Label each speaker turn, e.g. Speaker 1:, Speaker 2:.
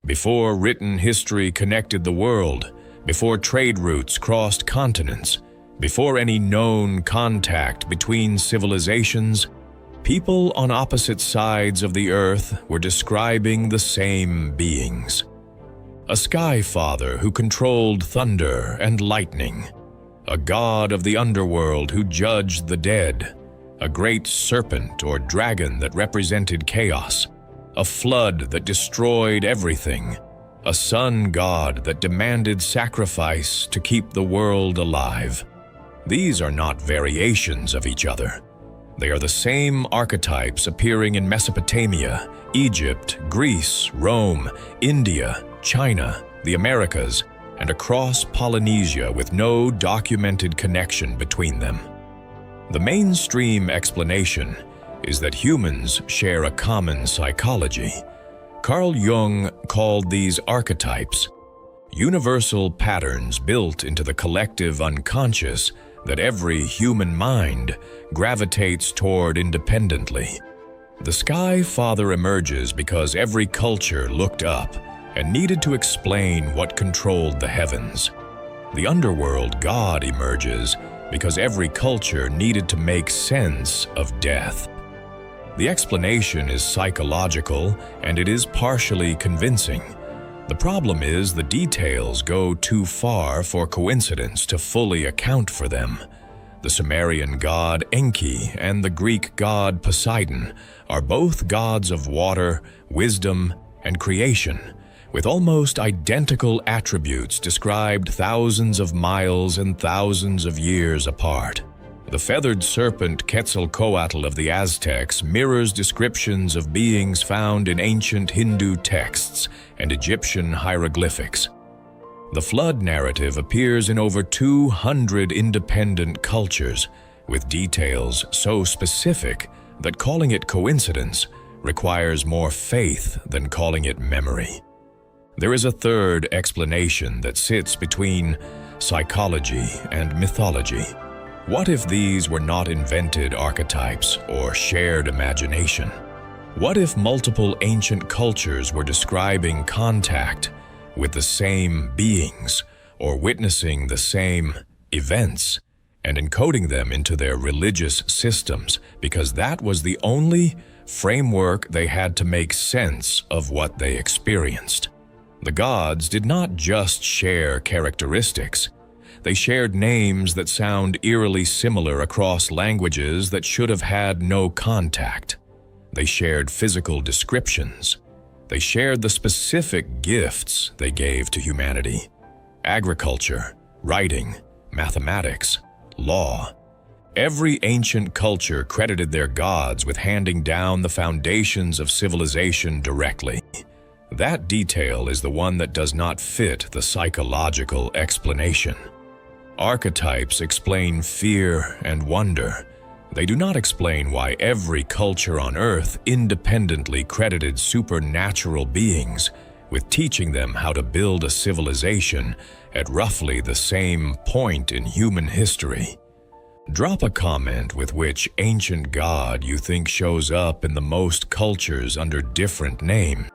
Speaker 1: Before written history connected the world, before trade routes crossed continents, before any known contact between civilizations, people on opposite sides of the earth were describing the same beings. A sky father who controlled thunder and lightning, a god of the underworld who judged the dead, a great serpent or dragon that represented chaos, a flood that destroyed everything, a sun god that demanded sacrifice to keep the world alive. These are not variations of each other. They are the same archetypes appearing in Mesopotamia, Egypt, Greece, Rome, India, China, the Americas, and across Polynesia with no documented connection between them. The mainstream explanation is that humans share a common psychology. Carl Jung called these archetypes, universal patterns built into the collective unconscious that every human mind gravitates toward independently. The Sky Father emerges because every culture looked up and needed to explain what controlled the heavens. The underworld god emerges because every culture needed to make sense of death. The explanation is psychological and it is partially convincing. The problem is the details go too far for coincidence to fully account for them. The Sumerian god Enki and the Greek god Poseidon are both gods of water, wisdom, and creation, with almost identical attributes described thousands of miles and thousands of years apart. The feathered serpent quetzalcoatl of the Aztecs mirrors descriptions of beings found in ancient Hindu texts and Egyptian hieroglyphics. The flood narrative appears in over 200 independent cultures, with details so specific that calling it coincidence requires more faith than calling it memory. There is a third explanation that sits between psychology and mythology. What if these were not invented archetypes or shared imagination? What if multiple ancient cultures were describing contact with the same beings or witnessing the same events and encoding them into their religious systems because that was the only framework they had to make sense of what they experienced? The gods did not just share characteristics. They shared names that sound eerily similar across languages that should have had no contact. They shared physical descriptions. They shared the specific gifts they gave to humanity: agriculture, writing, mathematics, law. Every ancient culture credited their gods with handing down the foundations of civilization directly. That detail is the one that does not fit the psychological explanation. Archetypes explain fear and wonder. They do not explain why every culture on Earth independently credited supernatural beings with teaching them how to build a civilization at roughly the same point in human history. Drop a comment with which ancient god you think shows up in the most cultures under different names.